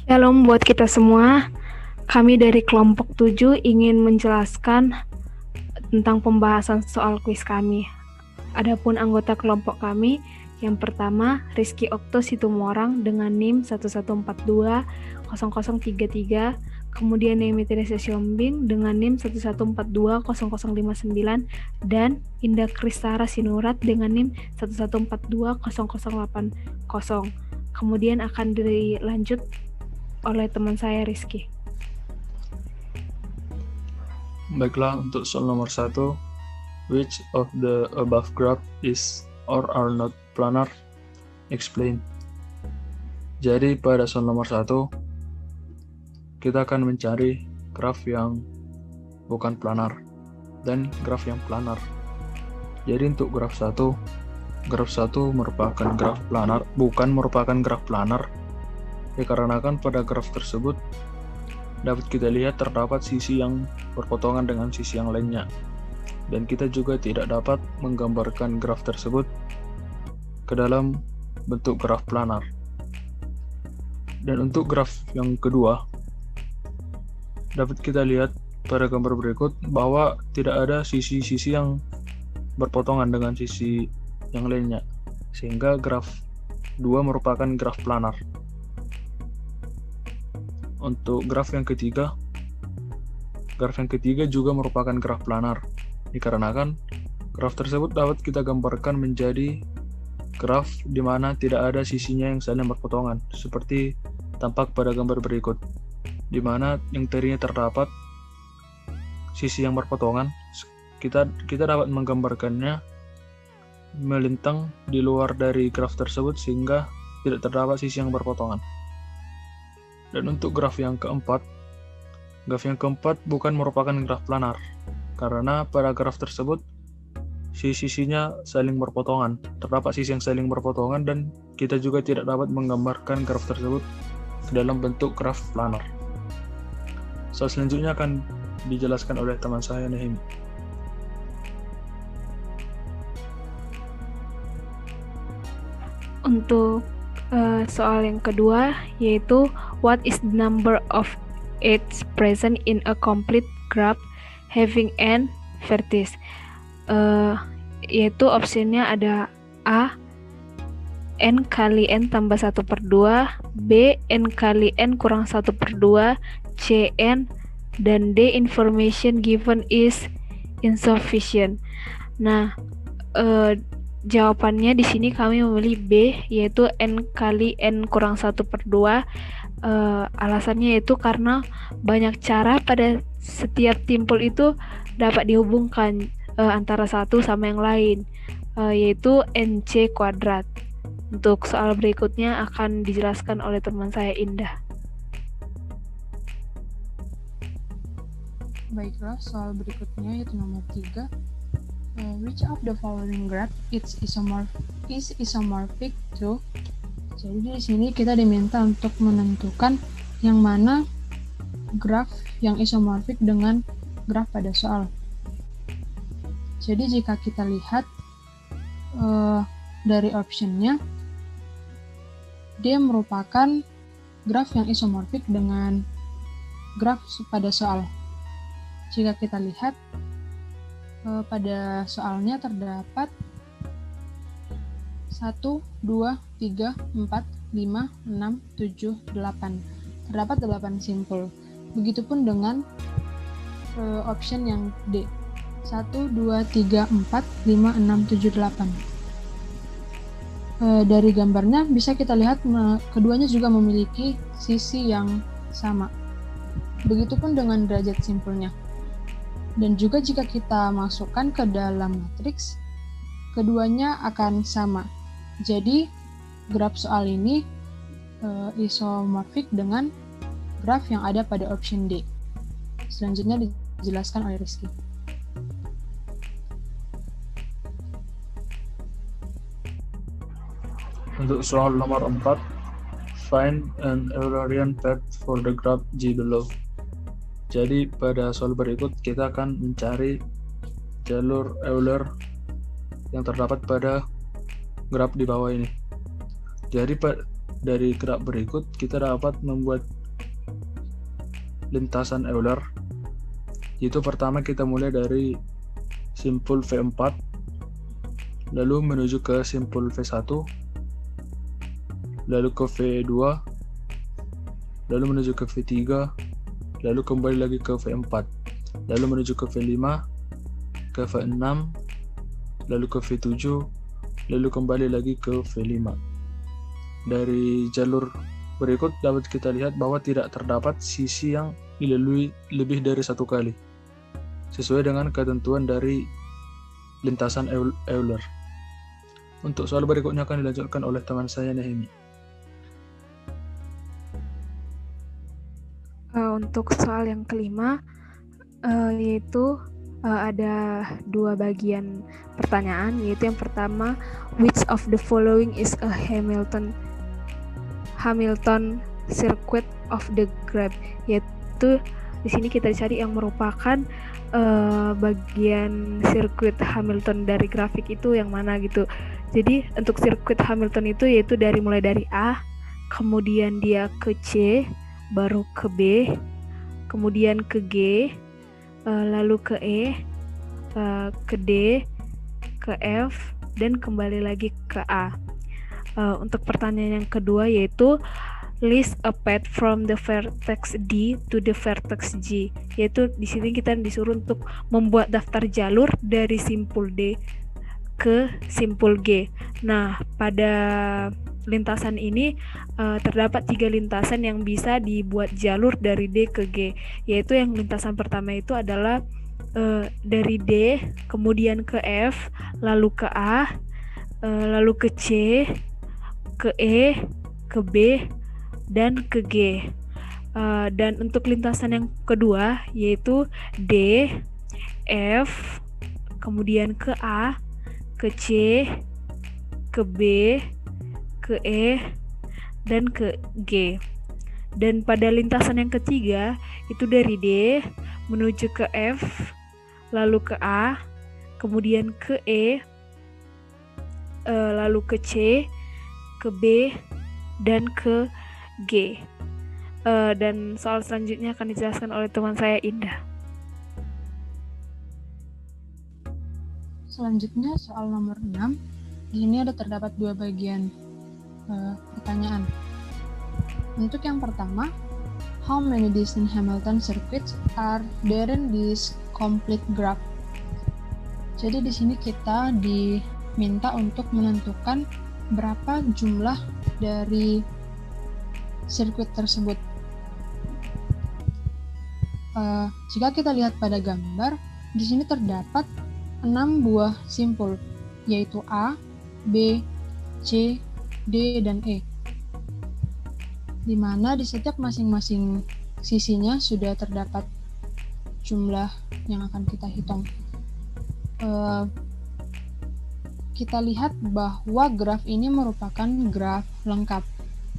Shalom buat kita semua. Kami dari kelompok 7 ingin menjelaskan tentang pembahasan soal kuis kami. Adapun anggota kelompok kami, yang pertama Rizky Okto Situmorang dengan NIM 11420033, kemudian Nemi Teresa Siombing dengan NIM 11420059, dan Indah Kristara Sinurat dengan NIM 11420080. Kemudian akan dilanjut oleh teman saya Rizky. Baiklah, untuk soal nomor 1, which of the above graph is or are not planar? Explain. Jadi pada soal nomor 1, kita akan mencari graf yang bukan planar dan graf yang planar. Jadi untuk graf 1 merupakan graf planar, bukan merupakan graf planar, dikarenakan pada graf tersebut dapat kita lihat terdapat sisi yang berpotongan dengan sisi yang lainnya, dan kita juga tidak dapat menggambarkan graf tersebut ke dalam bentuk graf planar. Dan untuk graf yang kedua, dapat kita lihat pada gambar berikut bahwa tidak ada sisi-sisi yang berpotongan dengan sisi yang lainnya, sehingga graf 2 merupakan graf planar. Untuk graf yang ketiga juga merupakan graf planar, dikarenakan graf tersebut dapat kita gambarkan menjadi graf di mana tidak ada sisinya yang saling berpotongan, seperti tampak pada gambar berikut, di mana yang tadinya terdapat sisi yang berpotongan, kita dapat menggambarkannya melintang di luar dari graf tersebut sehingga tidak terdapat sisi yang berpotongan. Dan untuk graf yang keempat bukan merupakan graf planar, karena pada graf tersebut sisi-sisinya saling berpotongan, terdapat sisi yang saling berpotongan, dan kita juga tidak dapat menggambarkan graf tersebut ke dalam bentuk graf planar. Soal selanjutnya akan dijelaskan oleh teman saya Nehemi. Untuk soal yang kedua, yaitu what is the number of edges present in a complete graph having n vertices? Yaitu opsinya ada A, n kali n tambah 1/2, B, n kali n kurang 1/2, C, n, dan D, information given is insufficient. Nah, jawabannya di sini kami memilih B, yaitu n kali n kurang 1/2. Alasannya yaitu karena banyak cara pada setiap timpul itu dapat dihubungkan antara satu sama yang lain, yaitu NC kuadrat. Untuk soal berikutnya akan dijelaskan oleh teman saya Indah. Baiklah, soal berikutnya yaitu nomor 3. Which of the following graph is isomorphic to? Jadi di sini kita diminta untuk menentukan yang mana graf yang isomorfik dengan graf pada soal. Jadi jika kita lihat dari optionnya, dia merupakan graf yang isomorfik dengan graf pada soal. Jika kita lihat pada soalnya terdapat 1, 2, 3, 4, 5, 6, 7, 8. Terdapat 8 simpul. Begitupun dengan option yang D. 1, 2, 3, 4, 5, 6, 7, 8. Dari gambarnya bisa kita lihat keduanya juga memiliki sisi yang sama. Begitupun dengan derajat simpulnya. Dan juga jika kita masukkan ke dalam matriks, keduanya akan sama. Jadi, graf soal ini isomorfik dengan graf yang ada pada option D. Selanjutnya dijelaskan oleh Rizky. Untuk soal nomor 4, find an Eulerian path for the graph G below. Jadi pada soal berikut kita akan mencari jalur Euler yang terdapat pada graf di bawah ini. Jadi dari graf berikut kita dapat membuat lintasan Euler. Itu pertama kita mulai dari simpul V4, lalu menuju ke simpul V1, lalu ke V2, lalu menuju ke V3, lalu kembali lagi ke V4, lalu menuju ke V5, ke V6, lalu ke V7, lalu kembali lagi ke V5. Dari jalur berikut dapat kita lihat bahwa tidak terdapat sisi yang dilalui lebih dari satu kali, sesuai dengan ketentuan dari lintasan Euler. Untuk soal berikutnya akan dilanjutkan oleh teman saya Nehemi. Untuk soal yang kelima, yaitu ada dua bagian pertanyaan, yaitu yang pertama, which of the following is a Hamilton circuit of the graph, yaitu di sini kita cari yang merupakan bagian sirkuit Hamilton dari grafik itu yang mana gitu. Jadi untuk sirkuit Hamilton itu yaitu mulai dari A, kemudian dia ke C, baru ke B, kemudian ke G, lalu ke E, ke D, ke F, dan kembali lagi ke A. Untuk pertanyaan yang kedua yaitu list a path from the vertex D to the vertex G, yaitu di sini kita disuruh untuk membuat daftar jalur dari simpul D ke simpul G. Nah, pada lintasan ini terdapat 3 lintasan yang bisa dibuat jalur dari D ke G, yaitu yang lintasan pertama itu adalah dari D, kemudian ke F, lalu ke A, lalu ke C, ke E, ke B, dan ke G. Dan untuk lintasan yang kedua yaitu D, F, kemudian ke A, ke C, ke B, ke E, dan ke G. Dan pada lintasan yang ketiga itu dari D menuju ke F, lalu ke A, kemudian ke E, lalu ke C, ke B, dan ke G. Dan soal selanjutnya akan dijelaskan oleh teman saya Indah. Selanjutnya soal nomor 6. Di sini ada terdapat 2 bagian pertanyaan. Untuk yang pertama, how many distinct Hamilton circuits are there in this complete graph? Jadi di sini kita diminta untuk menentukan berapa jumlah dari sirkuit tersebut. Jika kita lihat pada gambar, di sini terdapat 6 buah simpul, yaitu A, B, C, D, dan E. Di mana di setiap masing-masing sisinya sudah terdapat jumlah yang akan kita hitung. Kita lihat bahwa graf ini merupakan graf lengkap.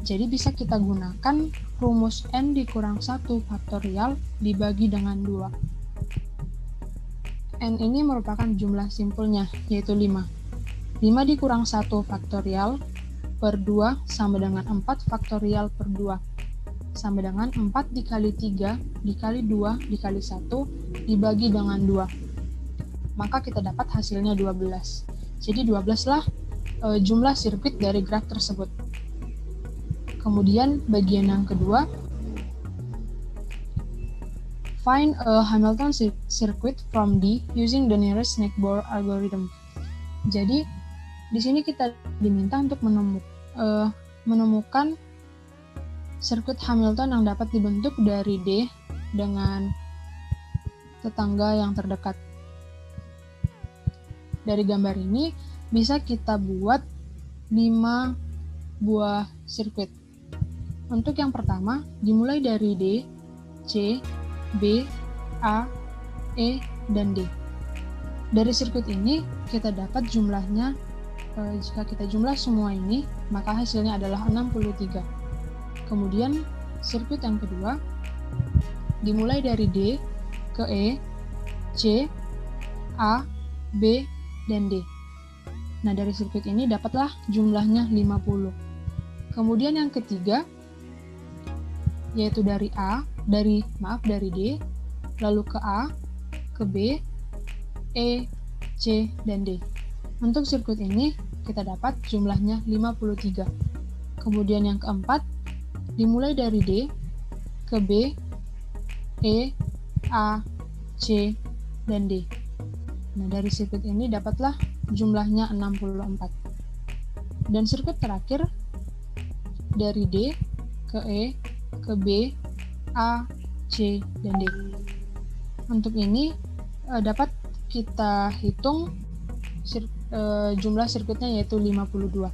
Jadi bisa kita gunakan rumus N dikurang 1 faktorial dibagi dengan 2. N ini merupakan jumlah simpulnya, yaitu 5. 5 dikurang 1 faktorial per 2 sama dengan 4 faktorial per 2. Sama dengan 4 dikali 3 dikali 2 dikali 1 dibagi dengan 2. Maka kita dapat hasilnya 12. Jadi 12 lah jumlah sirkuit dari graf tersebut. Kemudian bagian yang kedua, find a Hamilton circuit from D using the nearest neighbor algorithm. Jadi di sini kita diminta untuk menemukan sirkuit Hamilton yang dapat dibentuk dari D dengan tetangga yang terdekat. Dari gambar ini bisa kita buat 5 buah sirkuit. Untuk yang pertama, dimulai dari D, C, B, A, E, dan D. Dari sirkuit ini, kita dapat jumlahnya, jika kita jumlah semua ini, maka hasilnya adalah 63. Kemudian, sirkuit yang kedua, dimulai dari D, ke E, C, A, B, dan D. Nah, dari sirkuit ini dapatlah jumlahnya 50. Kemudian yang ketiga, yaitu dari D, lalu ke A, ke B, E, C, dan D. Untuk sirkuit ini, kita dapat jumlahnya 53. Kemudian yang keempat, dimulai dari D, ke B, E, A, C, dan D. Nah, dari sirkuit ini dapatlah jumlahnya 64. Dan sirkuit terakhir, dari D, ke E, ke B, A, C, dan D. Untuk ini dapat kita hitung jumlah sirkuitnya yaitu 52.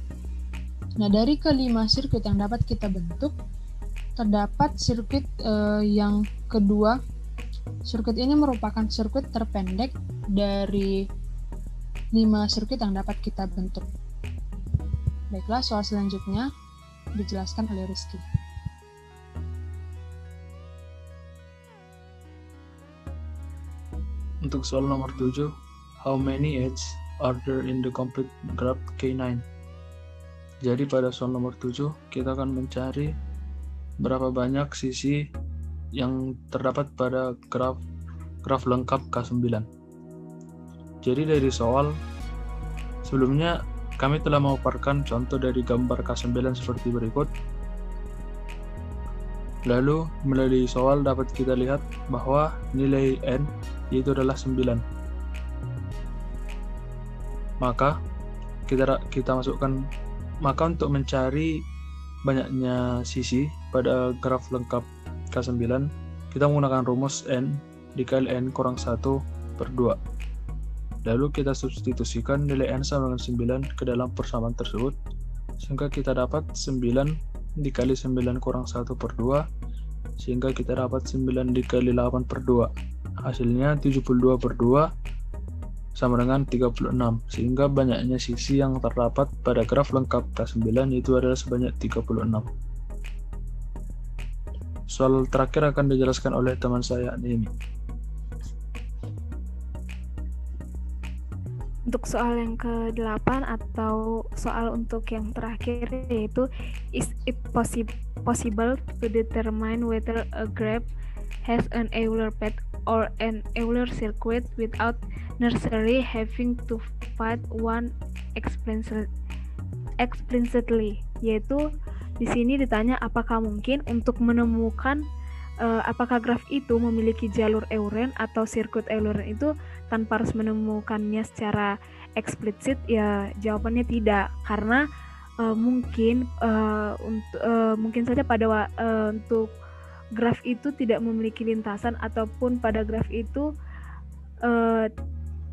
Nah, dari kelima sirkuit yang dapat kita bentuk, terdapat sirkuit yang kedua. Sirkuit ini merupakan sirkuit terpendek dari 5 sirkuit yang dapat kita bentuk. Baiklah, soal selanjutnya dijelaskan oleh Rizky. Untuk soal nomor 7, how many edges are there in the complete graph K9? Jadi pada soal nomor 7, kita akan mencari berapa banyak sisi yang terdapat pada graf lengkap K9. Jadi dari soal sebelumnya kami telah memaparkan contoh dari gambar K9 seperti berikut. Lalu melalui soal dapat kita lihat bahwa nilai N yaitu adalah 9. Maka kita masukkan, maka untuk mencari banyaknya sisi pada graf lengkap K9, kita menggunakan rumus N dikali N kurang 1 per 2. Lalu kita substitusikan nilai N sama dengan 9 ke dalam persamaan tersebut, sehingga kita dapat 9 dikali 9 kurang 1 per 2, sehingga kita dapat 9 dikali 8 per 2. Hasilnya 72 per 2 sama dengan 36, sehingga banyaknya sisi yang terdapat pada graf lengkap K9 itu adalah sebanyak 36. Soal terakhir akan dijelaskan oleh teman saya, Nini. Untuk soal yang ke-8 atau soal untuk yang terakhir, yaitu is it possible to determine whether a graph has an Euler path or an Euler circuit without necessarily having to find one explicitly, yaitu di sini ditanya apakah mungkin untuk menemukan apakah graf itu memiliki jalur Euler atau sirkuit Euler itu tanpa harus menemukannya secara eksplisit. Ya, jawabannya tidak, karena mungkin saja pada untuk graf itu tidak memiliki lintasan ataupun pada graf itu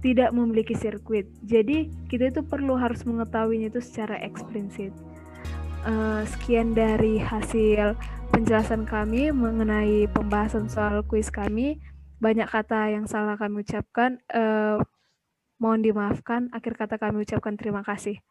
tidak memiliki sirkuit. Jadi kita itu perlu harus mengetahuinya itu secara eksplisit. Sekian dari hasil penjelasan kami mengenai pembahasan soal kuis kami. Banyak kata yang salah kami ucapkan, mohon dimaafkan. Akhir kata kami ucapkan terima kasih.